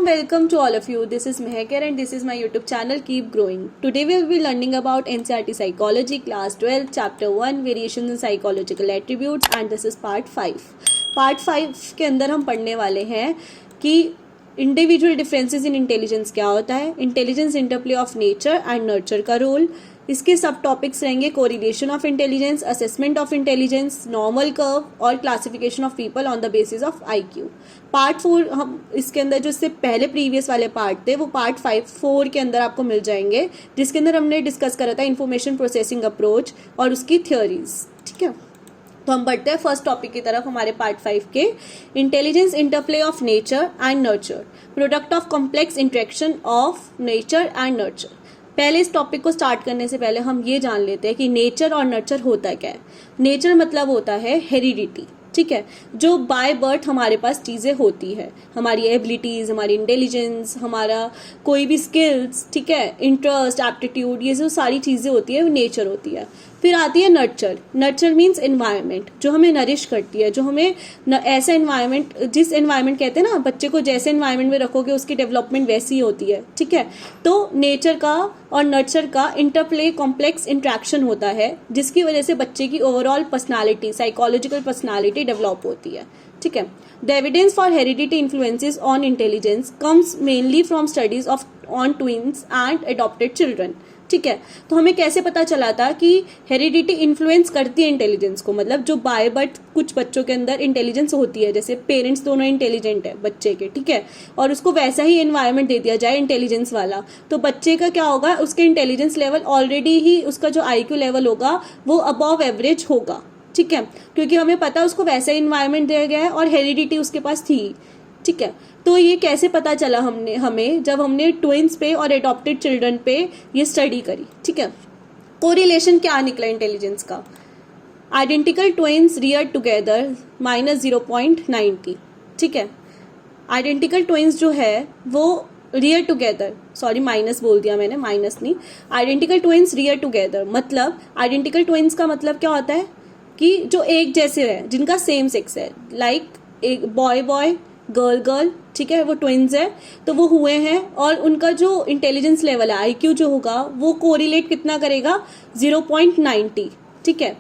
Welcome to all of you. This is Mehker and this is my YouTube channel Keep Growing. Today we will be learning about NCERT Psychology Class 12 Chapter 1 Variations in Psychological Attributes and this is Part 5. Part 5 के अंदर हम पढ़ने वाले हैं कि individual differences in intelligence क्या होता है, intelligence interplay of nature and nurture का रोल, इसके सब टॉपिक्स रहेंगे correlation of intelligence, assessment of intelligence, normal curve और classification of people on the basis of IQ. Part 4 हम इसके अंदर जो इससे पहले प्रीवियस वाले पार्ट थे वो पार्ट 4 के अंदर आपको मिल जाएंगे, जिसके अंदर हमने डिस्कस करा था इंफॉर्मेशन प्रोसेसिंग अप्रोच और उसकी थ्योरीज। ठीक है, तो हम बढ़ते हैं फर्स्ट टॉपिक की तरफ हमारे पार्ट 5 के, intelligence interplay of nature and nurture, product of complex interaction of nature and nurture. पहले इस टॉपिक को स्टार्ट करने से पहले हम ये जान लेते हैं कि नेचर और नर्चर होता क्या है। नेचर मतलब होता है हेरिडिटी, ठीक है, जो बाय बर्थ हमारे पास चीज़ें होती है, हमारी एबिलिटीज़, हमारी इंटेलिजेंस, हमारा कोई भी स्किल्स, ठीक है, इंटरेस्ट, एप्टीट्यूड, ये जो सारी चीज़ें होती है वो नेचर होती है। फिर आती है नर्चर। नर्चर मीन्स एनवायरनमेंट, जो हमें नरिश करती है, जो हमें ऐसा एनवायरनमेंट, जिस एनवायरनमेंट कहते हैं ना, बच्चे को जैसे एनवायरनमेंट में रखोगे उसकी डेवलपमेंट वैसी ही होती है। ठीक है, तो नेचर का और नर्चर का इंटरप्ले, कॉम्प्लेक्स इंट्रैक्शन होता है, जिसकी वजह से बच्चे की overall personality, psychological personality develop होती है। ठीक है, the evidence for heredity influences on intelligence comes mainly from studies of on twins and adopted children. ठीक है, तो हमें कैसे पता चला था कि हेरिडिटी इन्फ्लुएंस करती है इंटेलिजेंस को, मतलब जो बाय बर्थ कुछ बच्चों के अंदर इंटेलिजेंस होती है, जैसे पेरेंट्स दोनों इंटेलिजेंट है बच्चे के, ठीक है, और उसको वैसा ही एनवायरनमेंट दे दिया जाए इंटेलिजेंस वाला, तो बच्चे का क्या होगा, उसके इंटेलिजेंस लेवल ऑलरेडी ही, उसका जो आईक्यू लेवल होगा वो अबव एवरेज होगा। ठीक है, क्योंकि हमें पता है उसको वैसा इन्वायरमेंट दिया गया है और हेरिडिटी उसके पास थी। ठीक है, तो ये कैसे पता चला हमें जब हमने ट्विंस पे और एडॉप्टेड चिल्ड्रन पे ये स्टडी करी। ठीक है, कोरिलेशन क्या निकला इंटेलिजेंस का, आइडेंटिकल ट्विंस रियर टुगेदर -0.90। ठीक है, आइडेंटिकल ट्विंस जो है वो रियर टुगेदर, सॉरी माइनस बोल दिया मैंने, माइनस नहीं, आइडेंटिकल ट्विंस रियर टुगेदर, मतलब आइडेंटिकल ट्विंस का मतलब क्या होता है कि जो एक जैसे है, जिनका सेम सेक्स है, लाइक एक बॉय बॉय, गर्ल गर्ल, ठीक है, वो ट्विंस है, तो वो हुए हैं और उनका जो इंटेलिजेंस लेवल है, आईक्यू जो होगा वो कोरिलेट कितना करेगा, 0.90। ठीक है,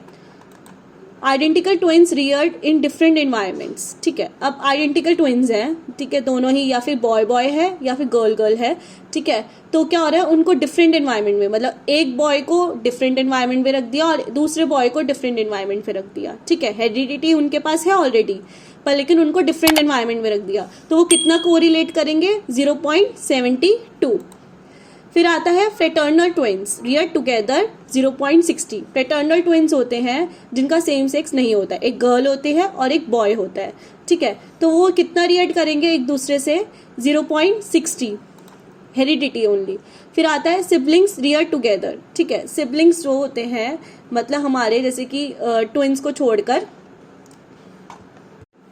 identical twins Rudyard in different environments. ठीक है, अब आइडेंटिकल ट्विंस हैं, ठीक है, दोनों ही, या फिर बॉय बॉय है या फिर गर्ल गर्ल है। ठीक है, तो क्या हो रहा है, उनको डिफरेंट एनवायरमेंट में, मतलब एक बॉय को डिफरेंट एनवायरमेंट में रख दिया और दूसरे बॉय को डिफरेंट एनवायरमेंट में रख दिया। ठीक है, हेरिडिटी उनके पास है ऑलरेडी, पर लेकिन उनको डिफरेंट एनवायरमेंट में रख दिया, तो वो कितना कोरिलेट करेंगे, 0.72। फिर आता है fraternal twins rear together 0.60। Fraternal twins होते हैं जिनका सेम सेक्स नहीं होता है, एक गर्ल होती है और एक बॉय होता है। ठीक है, तो वो कितना रिएक्ट करेंगे एक दूसरे से, 0.60, हेरिडिटी ओनली। फिर आता है सिबलिंग्स रियर टुगेदर। ठीक है, सिबलिंग्स जो होते हैं, मतलब हमारे जैसे कि ट्विंस को छोड़कर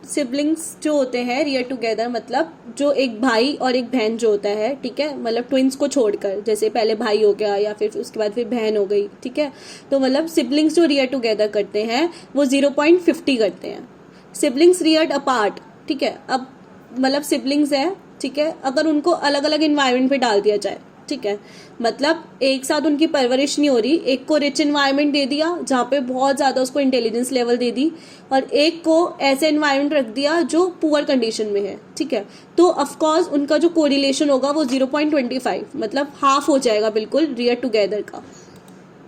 सिबलिंग्स जो होते हैं रियर टुगेदर, मतलब जो एक भाई और एक बहन जो होता है, ठीक है, मतलब ट्विंस को छोड़कर, जैसे पहले भाई हो गया या फिर उसके बाद फिर बहन हो गई। ठीक है, तो मतलब सिबलिंग्स जो रियर टुगेदर करते हैं वो 0.50 करते हैं। सिबलिंग्स रियर्ड अपार्ट, ठीक है, अब मतलब सिबलिंग्स है, ठीक है, अगर उनको अलग अलग इन्वायरमेंट पे डाल दिया जाए, ठीक है, मतलब एक साथ उनकी परवरिश नहीं हो रही, एक को रिच एनवायरनमेंट दे दिया जहाँ पे बहुत ज़्यादा उसको इंटेलिजेंस लेवल दे दी, और एक को ऐसे एनवायरनमेंट रख दिया जो पुअर कंडीशन में है। ठीक है, तो ऑफकोर्स उनका जो कोरिलेशन होगा वो 0.25, मतलब हाफ हो जाएगा बिल्कुल रियर टुगेदर का।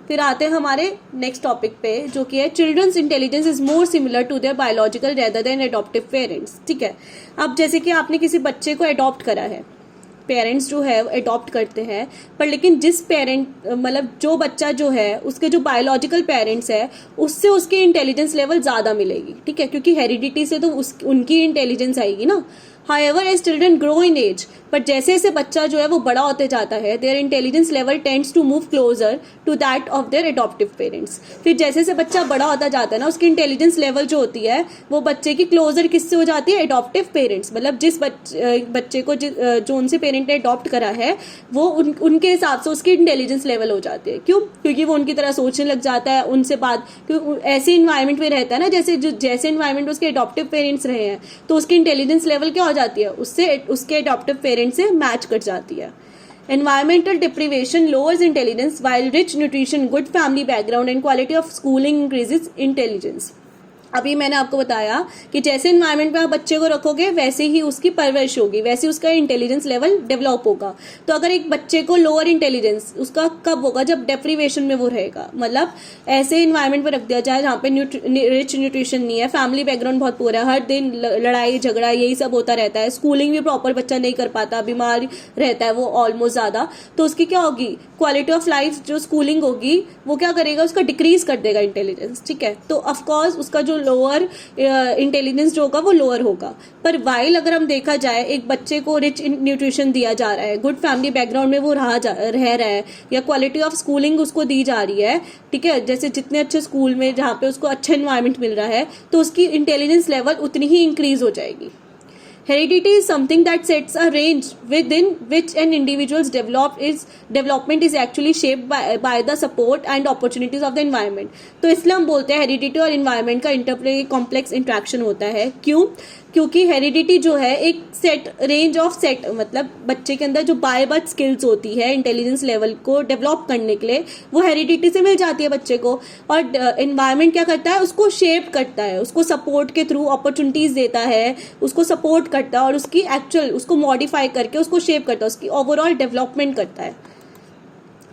फिर आते हैं हमारे नेक्स्ट टॉपिक पे, जो कि है children's intelligence is more similar to their biological rather than adoptive parents. ठीक है, अब जैसे कि आपने किसी बच्चे को अडॉप्ट करा है, पेरेंट्स जो है अडॉप्ट करते हैं, पर लेकिन जिस पेरेंट, मतलब जो बच्चा जो है उसके जो बायोलॉजिकल पेरेंट्स है उससे उसकी इंटेलिजेंस लेवल ज़्यादा मिलेगी। ठीक है, क्योंकि हेरिडिटी से तो उनकी इंटेलिजेंस आएगी ना। However, as children grow in age, but जैसे जैसे बच्चा जो है वो बड़ा होते जाता है, their intelligence level tends to move closer to that of their adoptive parents. फिर जैसे जैसे बच्चा बड़ा होता जाता है ना, उसकी इंटेलिजेंस लेवल जो होती है वो बच्चे की क्लोजर किससे हो जाती है, एडॉप्टिव पेरेंट्स, मतलब जिस बच्चे को जो उनसे पेरेंट ने अडॉप्ट करा है वो उनके हिसाब से उसकी इंटेलिजेंस लेवल हो जाती है। क्यों? क्योंकि वो उनकी तरह सोचने लग जाता है, उनसे बात, क्योंकि ऐसे इन्वायरमेंट में रहता है ना, जैसे इन्वायरमेंट उसके एडॉप्टिव पेरेंट्स रहे हैं, तो उसकी इंटेलिजेंस लेवल क्या हो जाती है, उससे उसके अडॉप्टिव पेरेंट से मैच कर जाती है. Environmental deprivation lowers intelligence, while rich nutrition, good family background and quality of schooling increases intelligence. अभी मैंने आपको बताया कि जैसे इन्वायरमेंट में आप बच्चे को रखोगे वैसे ही उसकी परवरिश होगी, वैसे उसका इंटेलिजेंस लेवल डेवलप होगा. तो अगर एक बच्चे को लोअर इंटेलिजेंस उसका कब होगा, जब डेप्रीवेशन में वो रहेगा. मतलब ऐसे इन्वायरमेंट में रख दिया जाए जहाँ पे रिच न्यूट्रिशन नहीं है, फैमिली बैकग्राउंड बहुत पूरा है, हर दिन लड़ाई झगड़ा यही सब होता रहता है, स्कूलिंग भी प्रॉपर बच्चा नहीं कर पाता, बीमार रहता है वो ऑलमोस्ट ज़्यादा, तो उसकी क्या होगी, क्वालिटी ऑफ लाइफ जो स्कूलिंग होगी वो क्या करेगा, उसका डिक्रीज कर देगा इंटेलिजेंस. ठीक है, तो ऑफकोर्स उसका जो लोअर इंटेलिजेंस जो होगा वो लोअर होगा. पर वाइल अगर हम देखा जाए एक बच्चे को रिच न्यूट्रिशन दिया जा रहा है, गुड फैमिली बैकग्राउंड में वो रह रहा है, या क्वालिटी ऑफ स्कूलिंग उसको दी जा रही है, ठीक है, जैसे जितने अच्छे स्कूल में जहाँ पे उसको अच्छा इन्वायरमेंट मिल रहा है, तो उसकी इंटेलिजेंस लेवल उतनी ही इंक्रीज हो जाएगी. Heredity is something that sets a range within which an individual's development is actually shaped by the support and opportunities of the environment. तो इसलिए हम बोलते हैं हेरिडिटी और इन्वायरमेंट का इंटरप्ले कॉम्प्लेक्स इंट्रैक्शन होता है. क्यों? क्योंकि हेरिडिटी जो है एक सेट रेंज ऑफ सेट, मतलब बच्चे के अंदर जो बाय बर्थ स्किल्स होती है इंटेलिजेंस लेवल को डेवलप करने के लिए, वो हेरिडिटी से मिल जाती है बच्चे को. और इन्वायरमेंट क्या करता है, उसको शेप करता है, उसको सपोर्ट के थ्रू अपॉर्चुनिटीज देता है, उसको सपोर्ट करता है और उसकी एक्चुअल उसको मॉडिफाई करके उसको शेप करता है, उसकी ओवरऑल डेवलपमेंट करता है.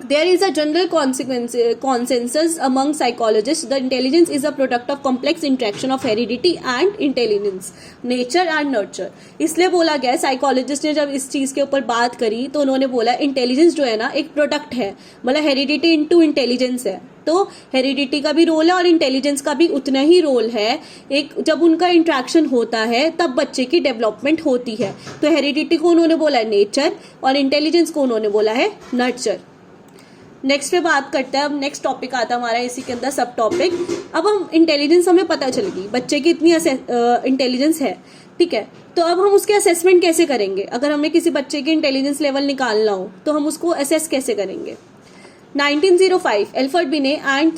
There is a general consensus among psychologists that intelligence is a product of complex interaction of heredity and intelligence, nature and nurture. इसलिए बोला गया, साइकोलॉजिस्ट ने जब इस चीज़ के ऊपर बात करी तो उन्होंने बोला इंटेलिजेंस जो है ना एक प्रोडक्ट है, मतलब हेरिडिटी इनटू इंटेलिजेंस है. तो हेरिडिटी का भी रोल है और इंटेलिजेंस का भी उतना ही रोल है. एक जब उनका इंट्रैक्शन होता है तब बच्चे की डेवलपमेंट होती है. तो हेरिडिटी को उन्होंने बोला है नेचर और इंटेलिजेंस को उन्होंने बोला है नर्चर. नेक्स्ट पे बात करते हैं. अब नेक्स्ट टॉपिक आता है हमारा इसी के अंदर सब टॉपिक. अब हम इंटेलिजेंस हमें पता चलेगी बच्चे की इतनी इंटेलिजेंस है, ठीक है, तो अब हम उसके असेसमेंट कैसे करेंगे. अगर हमें किसी बच्चे की इंटेलिजेंस लेवल निकालना हो तो हम उसको असेस कैसे करेंगे. 1905 Alfred Binet and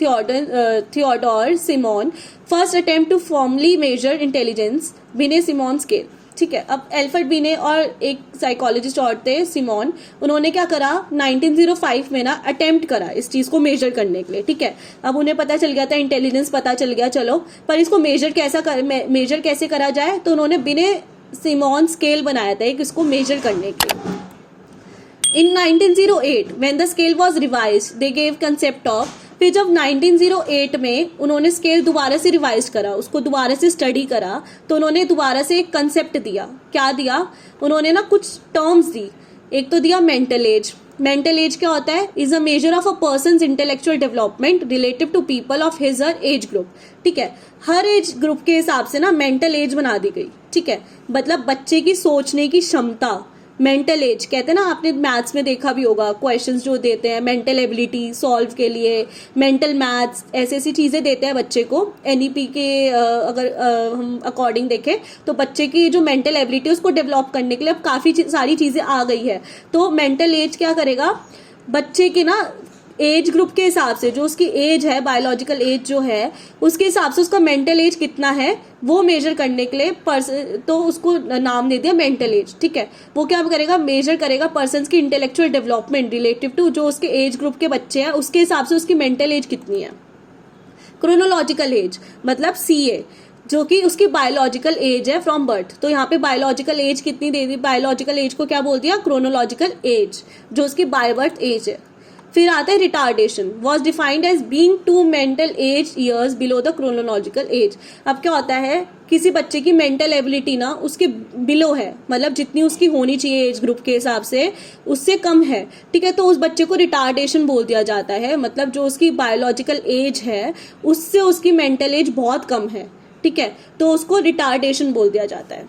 Theodore Simon first attempt to formally measure intelligence, Binet Simon scale. ठीक है, अब एल्फ्रेड बिने और एक साइकोलॉजिस्ट और थे सिमोन, उन्होंने क्या करा 1905 में ना अटेम्प्ट करा इस चीज को मेजर करने के लिए. ठीक है, अब उन्हें पता चल गया था, इंटेलिजेंस पता चल गया, चलो पर इसको मेजर कैसे करा जाए, तो उन्होंने बिने सिमोन स्केल बनाया था एक इसको मेजर करने के लिए. In 1908 when the scale was revised they gave concept of, फिर जब 1908 में उन्होंने स्केल दोबारा से रिवाइज करा, उसको दोबारा से स्टडी करा, तो उन्होंने दोबारा से एक कंसेप्ट दिया. क्या दिया उन्होंने ना, कुछ टर्म्स दी. एक तो दिया मेंटल एज. मेंटल एज क्या होता है, is a measure of a person's intellectual development relative to people of his her age group. ठीक है, हर एज ग्रुप के हिसाब से ना मेंटल एज बना दी गई. ठीक है, मतलब बच्चे की सोचने की क्षमता, मेंटल एज कहते हैं ना, आपने मैथ्स में देखा भी होगा क्वेश्चंस जो देते हैं, मेंटल एबिलिटी सॉल्व के लिए, मेंटल मैथ्स, ऐसी चीज़ें देते हैं बच्चे को. एनईपी के अगर हम अकॉर्डिंग देखें तो बच्चे की जो मेंटल एबिलिटी उसको डेवलप करने के लिए अब काफ़ी सारी चीज़ें आ गई है. तो मेंटल एज क्या करेगा, बच्चे के ना एज ग्रुप के हिसाब से, जो उसकी एज है बायोलॉजिकल एज जो है उसके हिसाब से उसका मेंटल एज कितना है वो मेजर करने के लिए तो उसको नाम दे दिया मेंटल एज. ठीक है, वो क्या करेगा, मेजर करेगा पर्सन की इंटेलेक्चुअल डेवलपमेंट रिलेटिव टू जो उसके एज ग्रुप के बच्चे हैं, उसके हिसाब से उसकी मेंटल एज कितनी है. क्रोनोलॉजिकल एज मतलब CA, जो कि उसकी बायोलॉजिकल एज है फ्रॉम बर्थ. तो यहाँ पे बायोलॉजिकल एज कितनी दे दी, बायोलॉजिकल एज को क्या बोल दिया, क्रोनोलॉजिकल एज, जो उसकी बाय बर्थ एज है. फिर आता है retardation, was defined as being 2 mental age years below the chronological age. अब क्या होता है, किसी बच्चे की मेंटल एबिलिटी ना उसके बिलो है, मतलब जितनी उसकी होनी चाहिए एज ग्रुप के हिसाब से उससे कम है. ठीक है, तो उस बच्चे को रिटार्डेशन बोल दिया जाता है, मतलब जो उसकी बायोलॉजिकल एज है उससे उसकी मेंटल एज बहुत कम है. ठीक है, तो उसको रिटार्डेशन बोल दिया जाता है.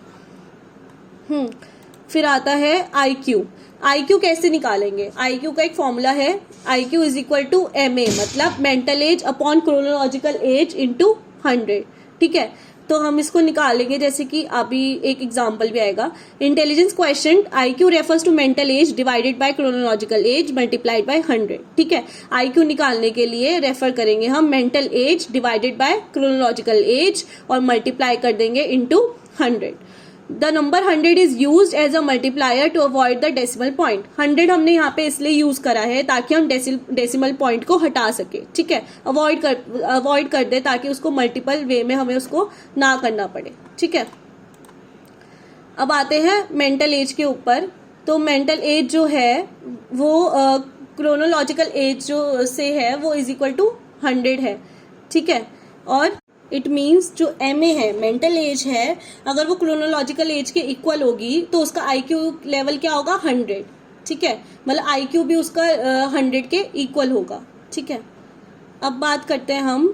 फिर आता है IQ. IQ कैसे निकालेंगे, IQ का एक फॉर्मूला है, IQ is equal to MA, मतलब mental age upon chronological age into 100. ठीक है, तो हम इसको निकालेंगे जैसे कि अभी एक एग्जांपल भी आएगा. Intelligence question IQ refers to mental age divided by chronological age multiplied by 100. ठीक है, IQ निकालने के लिए रेफर करेंगे हम mental age divided by chronological age और मल्टीप्लाई कर देंगे into 100. The number 100 is use as a multiplier to avoid the decimal point. 100 हमने यहाँ पे इसलिए यूज करा है ताकि हम डेसिमल पॉइंट को हटा सके, ठीक है, अवॉइड कर दे ताकि उसको मल्टीपल वे में हमें उसको ना करना पड़े, ठीक है। अब आते हैं मेंटल एज के ऊपर। तो मेंटल एज जो है वो क्रोनोलॉजिकल एज जो से है वो इज इक्वल टू 100 है, ठीक है। और इट मीन्स जो MA है, मेंटल एज है, अगर वो क्रोनोलॉजिकल एज के इक्वल होगी तो उसका IQ लेवल क्या होगा, 100, ठीक है। मतलब IQ भी उसका 100 के इक्वल होगा, ठीक है। अब बात करते हैं हम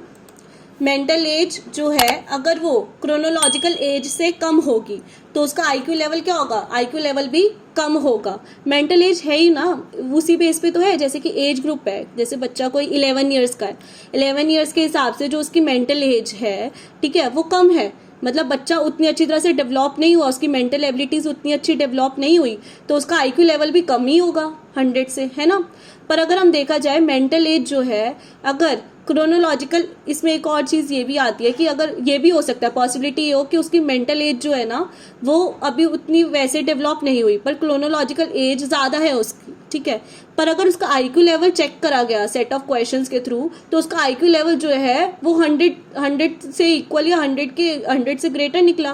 मेंटल एज जो है अगर वो क्रोनोलॉजिकल एज से कम होगी तो उसका IQ लेवल क्या होगा, IQ लेवल भी कम होगा। मेंटल एज है ही ना, उसी बेस पे तो है। जैसे कि एज ग्रुप है, जैसे बच्चा कोई 11 ईयर्स का है, 11 ईयर्स के हिसाब से जो उसकी मेंटल एज है, ठीक है, वो कम है। मतलब बच्चा उतनी अच्छी तरह से डेवलप नहीं हुआ, उसकी मेंटल एबिलिटीज उतनी अच्छी डेवलप नहीं हुई, तो उसका IQ लेवल भी कम ही होगा 100 से, है ना। पर अगर हम देखा जाए मेंटल एज जो है अगर क्रोनोलॉजिकल, इसमें एक और चीज़ ये भी आती है कि अगर ये भी हो सकता है, पॉसिबिलिटी ये हो कि उसकी मेंटल एज जो है ना वो अभी उतनी वैसे डेवलप नहीं हुई, पर क्रोनोलॉजिकल एज ज़्यादा है उसकी, ठीक है। पर अगर उसका IQ लेवल चेक करा गया सेट ऑफ क्वेश्चंस के थ्रू तो उसका IQ लेवल जो है वो 100 से इक्वल या 100 से ग्रेटर निकला।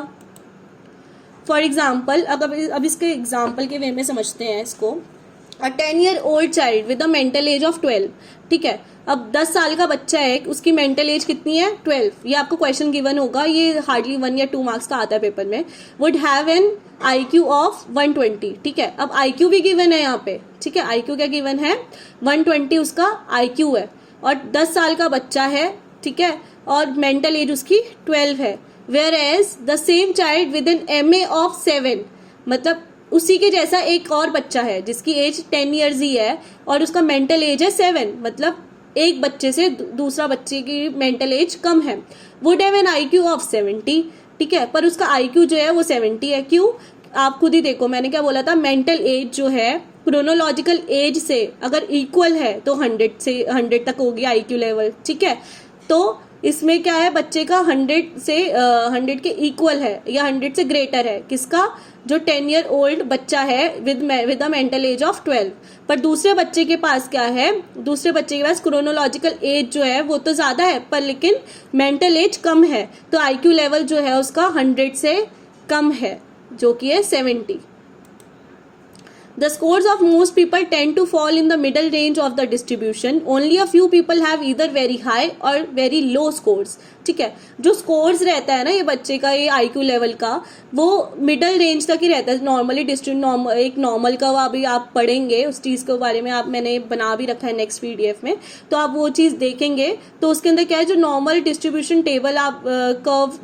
फॉर एग्जाम्पल अब इसके एग्जाम्पल के वे में समझते हैं इसको। अ 10-year-old child with a mental as of 12, ठीक है। अब 10 साल का बच्चा है, उसकी मेंटल एज कितनी है, 12। ये आपको क्वेश्चन गिवन होगा, ये हार्डली 1 या 2 मार्क्स का आता है पेपर में। Would have an IQ of 120, ठीक है। अब IQ भी गिवन है यहाँ पे, ठीक है। IQ क्या गिवन है, 120 उसका IQ है, और 10 साल का बच्चा है, ठीक है, और मेंटल एज उसकी 12 है। Where as the same child with an MA of 7, मतलब उसी के जैसा एक और बच्चा है जिसकी एज 10 ईयर्स ही है और उसका मेंटल एज है 7, मतलब एक बच्चे से दूसरा बच्चे की मेंटल एज कम है। Would have an IQ of 70, ठीक है, पर उसका IQ जो है वो 70 है। क्यों, आप खुद ही देखो, मैंने क्या बोला था, मेंटल एज जो है क्रोनोलॉजिकल एज से अगर इक्वल है तो 100 तक होगी IQ लेवल, ठीक है। तो इसमें क्या है, बच्चे का 100 के इक्वल है या 100 से ग्रेटर है, किसका, जो 10-year-old बच्चा है with a mental as of 12। पर दूसरे बच्चे के पास क्या है, दूसरे बच्चे के पास क्रोनोलॉजिकल एज जो है वो तो ज्यादा है पर लेकिन मेंटल एज कम है, तो IQ लेवल जो है उसका 100 से कम है, जो कि है 70। The scores of most people tend to fall in the middle range of the distribution. Only a few people have either very high or very low scores. ठीक है, जो स्कोर्स रहता है ना ये बच्चे का, ये IQ लेवल का, वो मिडल रेंज तक ही रहता है। नॉर्मली एक नॉर्मल का अभी आप पढ़ेंगे उस चीज़ के बारे में, मैंने बना भी रखा है नेक्स्ट PDF में, तो आप वो चीज़ देखेंगे तो उसके अंदर क्या है, जो नॉर्मल डिस्ट्रीब्यूशन टेबल आप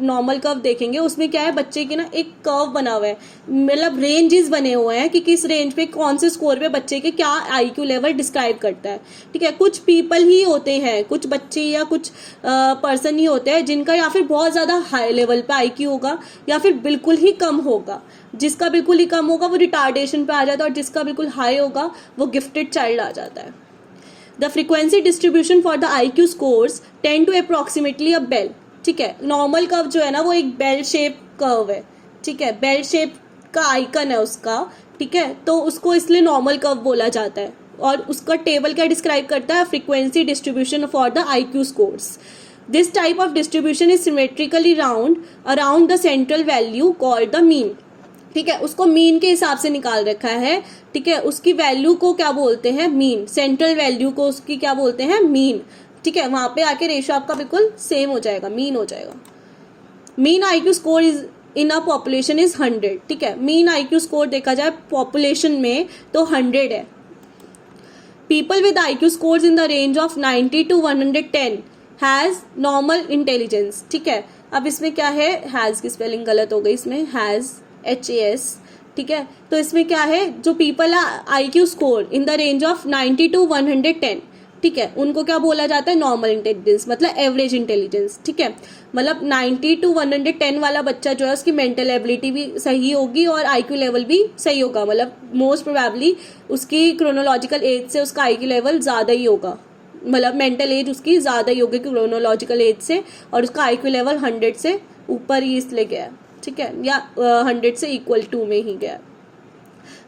नॉर्मल कर्व देखेंगे, उसमें क्या है, बच्चे की ना एक कर्व बना हुआ है, मतलब रेंजेस बने हुए हैं कि किस रेंज पे कौन से स्कोर पे बच्चे के क्या IQ लेवल डिस्क्राइब करता है, ठीक है। कुछ पीपल ही होते हैं, कुछ बच्चे या कुछ पर्सन ही होते हैं जिनका या फिर बहुत ज्यादा हाई लेवल पे IQ होगा या फिर बिल्कुल ही कम होगा। जिसका बिल्कुल ही कम होगा वो रिटार्डेशन पे आ जाता है और जिसका बिल्कुल हाई होगा वो गिफ्टेड चाइल्ड आ जाता है। The frequency distribution for the IQ scores tend to approximately a bell, ठीक है। नॉर्मल कर्व जो है ना वो एक बेल शेप कर्व है, ठीक है, बेल शेप का आइकन है उसका, ठीक है, तो उसको इसलिए नॉर्मल कर्व बोला जाता है। और उसका टेबल क्या डिस्क्राइब करता है, frequency distribution for the IQ scores. This type of distribution is symmetrically round around the central value called the mean, ठीक है। उसको मीन के हिसाब से निकाल रखा है, ठीक है, उसकी वैल्यू को क्या बोलते हैं, मीन। सेंट्रल वैल्यू को उसकी क्या बोलते हैं, मीन, ठीक है। वहां पे आके रेशियो आपका बिल्कुल सेम हो जाएगा, मीन हो जाएगा। Mean IQ score is in a population is 100, ठीक है। मीन IQ स्कोर देखा जाए पॉपुलेशन में तो 100 है। People with IQ scores in the range of 90 to 110 has normal intelligence, ठीक है। अब इसमें क्या है, हैज की स्पेलिंग गलत हो गई, इसमें हैज HAS, ठीक है। तो इसमें क्या है, जो people IQ score in the range of 90 to 110, ठीक है, उनको क्या बोला जाता है, नॉर्मल इंटेलिजेंस, मतलब एवरेज इंटेलिजेंस, ठीक है। मतलब 90 to 110 वाला बच्चा जो है उसकी मेंटल एबिलिटी भी सही होगी और IQ लेवल भी सही होगा, मतलब मोस्ट प्रोबेबली उसकी क्रोनोलॉजिकल एज से उसका IQ लेवल ज़्यादा ही होगा, मतलब मेंटल एज उसकी ज़्यादा ही होगी क्रोनोलॉजिकल एज से, और उसका IQ लेवल 100 से ऊपर ही इसलिए गया है। ठीक है, या 100 से इक्वल टू में ही गया।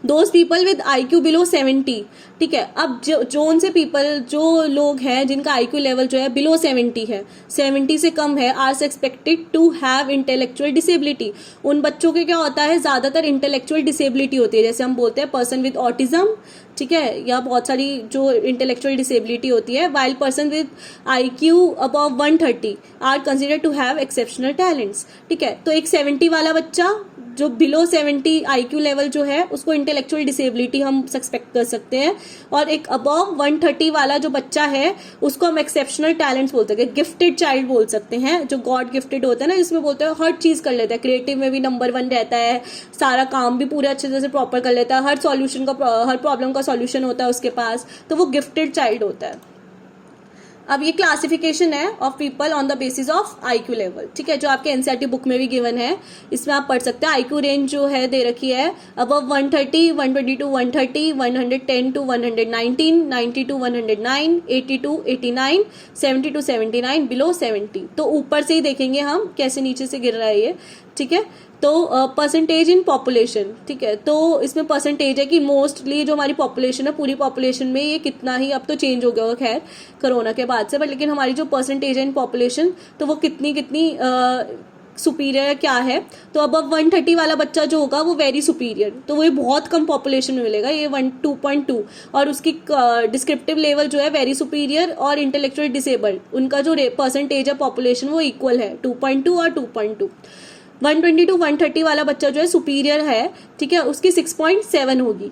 Those people with IQ below 70, ठीक है। अब जोन से पीपल, जो लोग हैं जिनका IQ लेवल जो है बिलो 70 है, 70 से कम है, are expected to have intellectual disability. उन बच्चों के क्या होता है, ज़्यादातर इंटेलेक्चुअल डिसेबिलिटी होती है, जैसे हम बोलते हैं पर्सन विद ऑटिज्म, ठीक है, या बहुत सारी जो इंटेलेक्चुअल डिसेबिलिटी होती है। While person with IQ above 130 are consider to have exceptional talents, ठीक है। तो एक 70 वाला बच्चा जो बिलो 70 IQ लेवल जो है उसको इंटेलेक्चुअल डिसेबिलिटी हम सस्पेक्ट कर सकते हैं, और एक अबव 130 वाला जो बच्चा है उसको हम एक्सेप्शनल टैलेंट्स बोल सकते हैं, गिफ्टेड चाइल्ड बोल सकते हैं, जो गॉड गिफ्टेड होता है ना, जिसमें बोलते हैं हर चीज़ कर लेता है, क्रिएटिव में भी नंबर 1 रहता है, सारा काम भी पूरे अच्छे से प्रॉपर कर लेता है, हर प्रॉब्लम का सॉल्यूशन होता है उसके पास, तो वो गिफ्टेड चाइल्ड होता है। अब ये क्लासिफिकेशन है of people on the basis of IQ level, ठीक है, जो आपके NCERT बुक में भी गिवन है, इसमें आप पढ़ सकते हैं। IQ रेंज जो है दे रखी है above 130, 120 to 130, 110 to 119, 90 to 109, 80 to 89, 70 to 79, below 70। तो ऊपर से ही देखेंगे हम कैसे नीचे से गिर रहा है ये, ठीक है। तो परसेंटेज इन पॉपुलेशन, ठीक है, तो इसमें परसेंटेज है कि मोस्टली जो हमारी पॉपुलेशन है, पूरी पॉपुलेशन में ये कितना ही, अब तो चेंज हो गया होगा खैर कोरोना के बाद से, बट लेकिन हमारी जो परसेंटेज है इन पॉपुलेशन, तो वो कितनी सुपीरियर क्या है। तो अब 130 वाला बच्चा जो होगा वो वेरी सुपीरियर, तो वो बहुत कम पॉपुलेशन में मिलेगा, ये 2.2, और उसकी डिस्क्रिप्टिव लेवल जो है वेरी सुपीरियर और इंटेलेक्चुअल डिसेबल्ड, उनका जो परसेंटेज है पॉपुलेशन वो इक्वल है, 2.2 और 2.2। 120 टू 130 वाला बच्चा जो है सुपीरियर है, ठीक है, उसकी 6.7 होगी,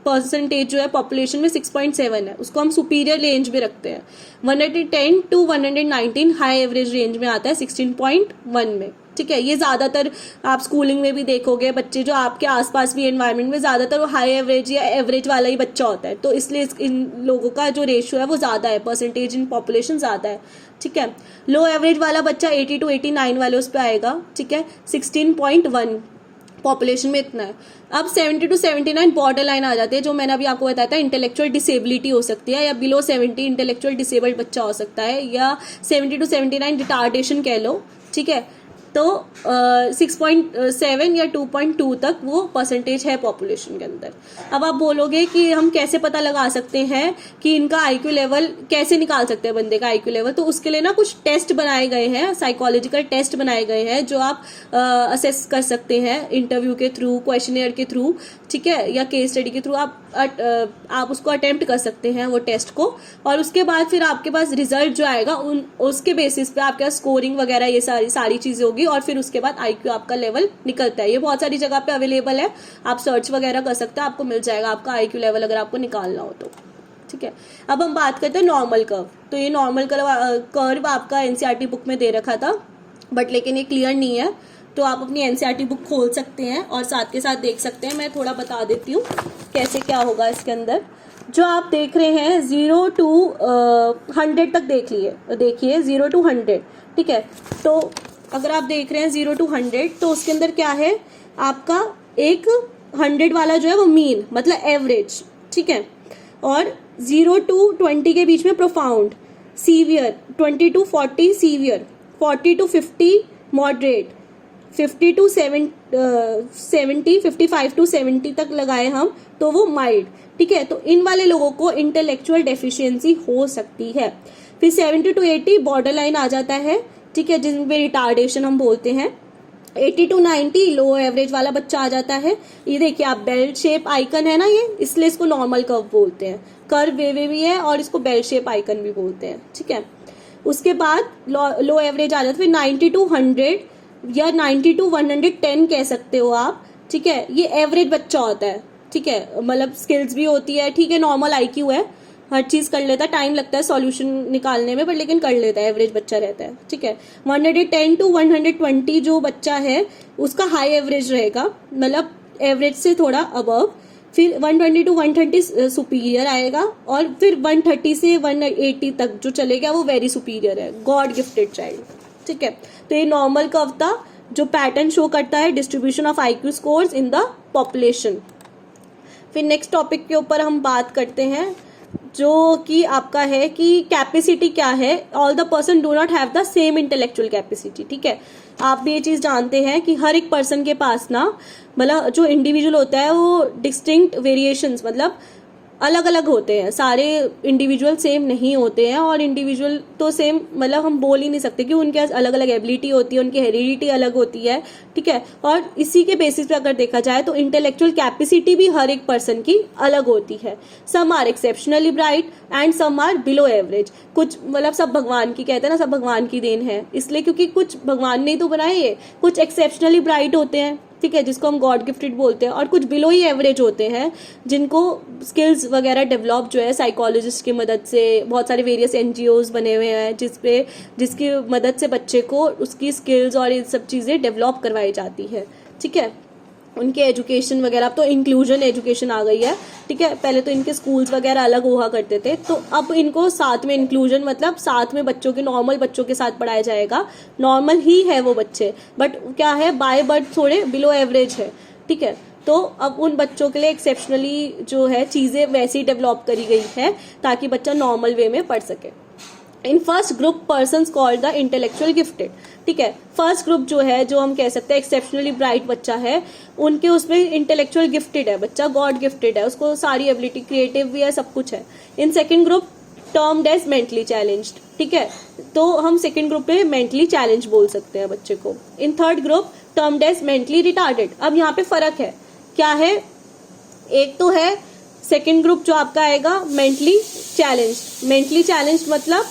परसेंटेज जो है पॉपुलेशन में 6.7 है, उसको हम सुपीरियर रेंज में रखते हैं। 110 टू 119 हाई एवरेज रेंज में आता है 16.1 में, ठीक है। ये ज़्यादातर आप स्कूलिंग में भी देखोगे, बच्चे जो आपके आसपास भी एनवायरनमेंट में ज़्यादातर वो हाई एवरेज या एवरेज वाला ही बच्चा होता है, तो इसलिए इन लोगों का जो रेशियो है वो ज़्यादा है, परसेंटेज इन पॉपुलेशन ज़्यादा है, ठीक है। लो एवरेज वाला बच्चा 80 टू 89 वाले उस पर आएगा, ठीक है, 16.1 पॉपुलेशन में इतना है। अब 70 टू 79 बॉर्डर लाइन आ जाती है, जो मैंने अभी आपको बताया था, इंटेलेक्चुअल डिसेबिलिटी हो सकती है, या बिलो 70 इंटेलेक्चुअल डिसेबल्ड बच्चा हो सकता है, या 70 टू 79 रिटार्डेशन कह लो, ठीक है। तो 6.7 या 2.2 तक वो परसेंटेज है पॉपुलेशन के अंदर। अब आप बोलोगे कि हम कैसे पता लगा सकते हैं कि इनका IQ लेवल, कैसे निकाल सकते हैं बंदे का IQ लेवल, तो उसके लिए ना कुछ टेस्ट बनाए गए हैं, साइकोलॉजिकल टेस्ट बनाए गए हैं, जो आप असेस कर सकते हैं इंटरव्यू के थ्रू, क्वेश्चनेयर के थ्रू, ठीक है, या केस स्टडी के थ्रू आप उसको अटेम्प्ट कर सकते हैं वो टेस्ट को, और उसके बाद फिर आपके पास रिजल्ट जो आएगा उसके बेसिस पे आपके पास स्कोरिंग वगैरह ये सारी चीजें होगी, और फिर उसके बाद IQ आपका लेवल निकलता है। ये बहुत सारी जगह पे अवेलेबल है, आप सर्च वगैरह कर सकते हैं, आपको मिल जाएगा आपका IQ लेवल अगर आपको निकालना हो तो, ठीक है। अब हम बात करते हैं नॉर्मल कर्व। तो ये नॉर्मल कर्व आपका NCERT बुक में दे रखा था, बट लेकिन ये क्लियर नहीं है, तो आप अपनी NCERT बुक खोल सकते हैं और साथ के साथ देख सकते हैं। मैं थोड़ा बता देती हूँ कैसे क्या होगा इसके अंदर। जो आप देख रहे हैं 0 टू 100 तक देखिए 0 टू 100, ठीक है। तो अगर आप देख रहे हैं 0 टू 100, तो उसके अंदर क्या है, आपका एक 100 वाला जो है वो मीन, मतलब एवरेज, ठीक है, और 0 टू 20 के बीच में profound, severe, 20 to 40 severe, 40 to 50 moderate, 50 to 70, 55 to 70 तक लगाए हम तो वो माइल्ड, ठीक है। तो इन वाले लोगों को इंटेलेक्चुअल डेफिशिएंसी हो सकती है। फिर 70 टू 80 बॉर्डर लाइन आ जाता है, ठीक है, जिसमें रिटार्डेशन हम बोलते हैं। 80 टू 90 लो एवरेज वाला बच्चा आ जाता है। ये देखिए आप, बेल शेप आइकन है ना ये, इसलिए इसको नॉर्मल कर्व बोलते हैं, कर्व वे भी है और इसको बेल शेप आइकन भी बोलते हैं, ठीक है। उसके बाद लो एवरेज आ जाता है। फिर 90 टू 100 या 90 टू 110 कह सकते हो आप, ठीक है, ये एवरेज बच्चा होता है, ठीक है, मतलब स्किल्स भी होती है, ठीक है, नॉर्मल IQ है, हर चीज कर लेता है, टाइम लगता है सॉल्यूशन निकालने में, पर लेकिन कर लेता है, एवरेज बच्चा रहता है, ठीक है। 110 टू 120 जो बच्चा है उसका हाई एवरेज रहेगा, मतलब एवरेज से थोड़ा अबव। फिर 120 टू 130 सुपीरियर आएगा, और फिर 130 से 180 तक जो चलेगा वो वेरी सुपीरियर है, गॉड गिफ्टेड चाइल्ड, ठीक है। तो ये नॉर्मल कर्व था जो पैटर्न शो करता है distribution of IQ scores in the population. फिर नेक्स्ट टॉपिक के ऊपर हम बात करते हैं, जो कि आपका है कि कैपेसिटी क्या है, all the person do not have the same intellectual capacity. ठीक है, आप भी ये चीज़ जानते हैं कि हर एक पर्सन के पास ना, मतलब जो इंडिविजुअल होता है वो डिस्टिंक्ट वेरिएशंस, मतलब अलग अलग होते हैं। सारे इंडिविजुअल सेम नहीं होते हैं, और इंडिविजुअल तो सेम मतलब हम बोल ही नहीं सकते कि उनके पास अलग अलग एबिलिटी होती है, उनकी हेरिडिटी अलग होती है। ठीक है, और इसी के बेसिस पे अगर देखा जाए तो इंटेलेक्चुअल कैपेसिटी भी हर एक पर्सन की अलग होती है। Some are exceptionally bright and some are below average. कुछ मतलब सब भगवान की, कहते हैं ना, सब भगवान की देन है, इसलिए क्योंकि कुछ भगवान ने तो बनाए ये, कुछ एक्सेप्शनली ब्राइट होते हैं, ठीक है, जिसको हम गॉड गिफ्टेड बोलते हैं, और कुछ बिलो ही एवरेज होते हैं जिनको स्किल्स वगैरह डेवलप जो है साइकोलॉजिस्ट की मदद से, बहुत सारे वेरियस एनजीओज बने हुए हैं जिसकी मदद से बच्चे को उसकी स्किल्स और ये सब चीज़ें डेवलप करवाई जाती है। ठीक है, उनके एजुकेशन वगैरह, अब तो इंक्लूजन एजुकेशन आ गई है। ठीक है, पहले तो इनके स्कूल्स वगैरह अलग हुआ करते थे, तो अब इनको साथ में इंक्लूजन मतलब साथ में बच्चों के, नॉर्मल बच्चों के साथ पढ़ाया जाएगा। नॉर्मल ही है वो बच्चे, बट क्या है, बाय बर्थ थोड़े बिलो एवरेज है। ठीक है, तो अब उन बच्चों के लिए एक्सेप्शनली जो है चीज़ें वैसी डेवलप करी गई है ताकि बच्चा नॉर्मल वे में पढ़ सके। In first group persons called the intellectual gifted. ठीक है, फर्स्ट ग्रुप जो है, जो हम कह सकते हैं एक्सेप्शनली ब्राइट बच्चा है, उनके उसमें इंटेलेक्चुअल गिफ्टेड है, बच्चा गॉड गिफ्टेड है, उसको सारी एबिलिटी, क्रिएटिव भी है, सब कुछ है। In second group termed as mentally challenged. ठीक है, तो हम सेकेंड ग्रुप पे मेंटली चैलेंज बोल सकते हैं बच्चे को। In third group termed as mentally retarded. अब यहाँ पे फर्क है, क्या है, एक तो है सेकेंड ग्रुप जो आपका आएगा मेंटली चैलेंज्ड। मेंटली चैलेंज्ड मतलब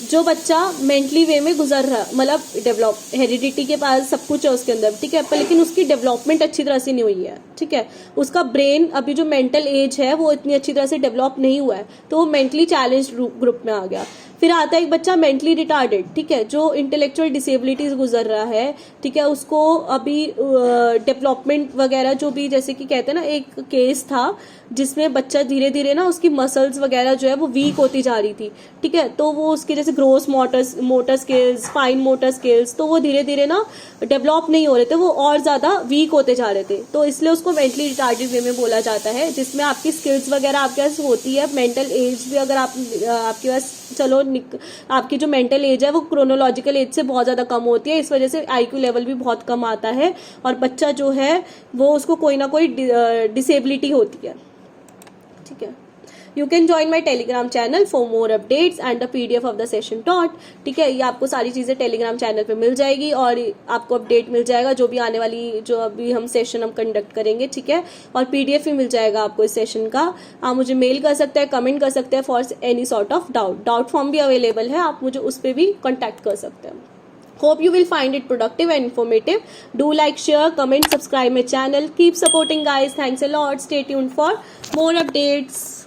जो बच्चा मेंटली वे में गुजर रहा, मतलब डेवलप, हेरिडिटी के पास सब कुछ है उसके अंदर, ठीक है, पर लेकिन उसकी डेवलपमेंट अच्छी तरह से नहीं हुई है। ठीक है, उसका ब्रेन अभी जो मेंटल एज है वो इतनी अच्छी तरह से डेवलप नहीं हुआ है, तो वो मेंटली चैलेंज्ड ग्रुप में आ गया। फिर आता है एक बच्चा मेंटली रिटार्डेड। ठीक है, जो इंटेलेक्चुअल डिसेबिलिटीज गुजर रहा है, ठीक है, उसको अभी डेवलपमेंट वगैरह जो भी, जैसे कि कहते हैं ना, एक केस था जिसमें बच्चा धीरे धीरे ना उसकी मसल्स वगैरह जो है वो वीक होती जा रही थी। ठीक है, तो वो उसके जैसे gross motor skills, fine motor skills, तो वो धीरे धीरे ना डेवलप नहीं हो रहे थे, वो और ज़्यादा वीक होते जा रहे थे, तो इसलिए उसको मेंटली रिटार्डेड वे में बोला जाता है, जिसमें आपकी स्किल्स वगैरह आपके पास होती है, मेंटल एज भी अगर आपके पास, चलो आपकी जो मेंटल एज है वो क्रोनोलॉजिकल एज से बहुत ज़्यादा कम होती है, इस वजह से आईक्यू लेवल भी बहुत कम आता है, और बच्चा जो है वो उसको कोई ना कोई डिसेबिलिटी होती है। ठीक है, you can join my Telegram channel for more updates and the PDF of the session taught. ठीक है, ये आपको सारी चीज़ें टेलीग्राम चैनल पे मिल जाएगी, और आपको अपडेट मिल जाएगा जो भी आने वाली, जो अभी हम सेशन हम कंडक्ट करेंगे। ठीक है, और PDF भी मिल जाएगा आपको इस सेशन का। आप मुझे मेल कर सकते हैं, कमेंट कर सकते हैं for any sort of doubt form भी अवेलेबल है, आप मुझे उस पर भी कॉन्टैक्ट कर सकते हैं। Hope you will find it productive and informative. Do like, share, comment, subscribe my channel. Keep supporting guys. Thanks a lot. Stay tuned for more updates.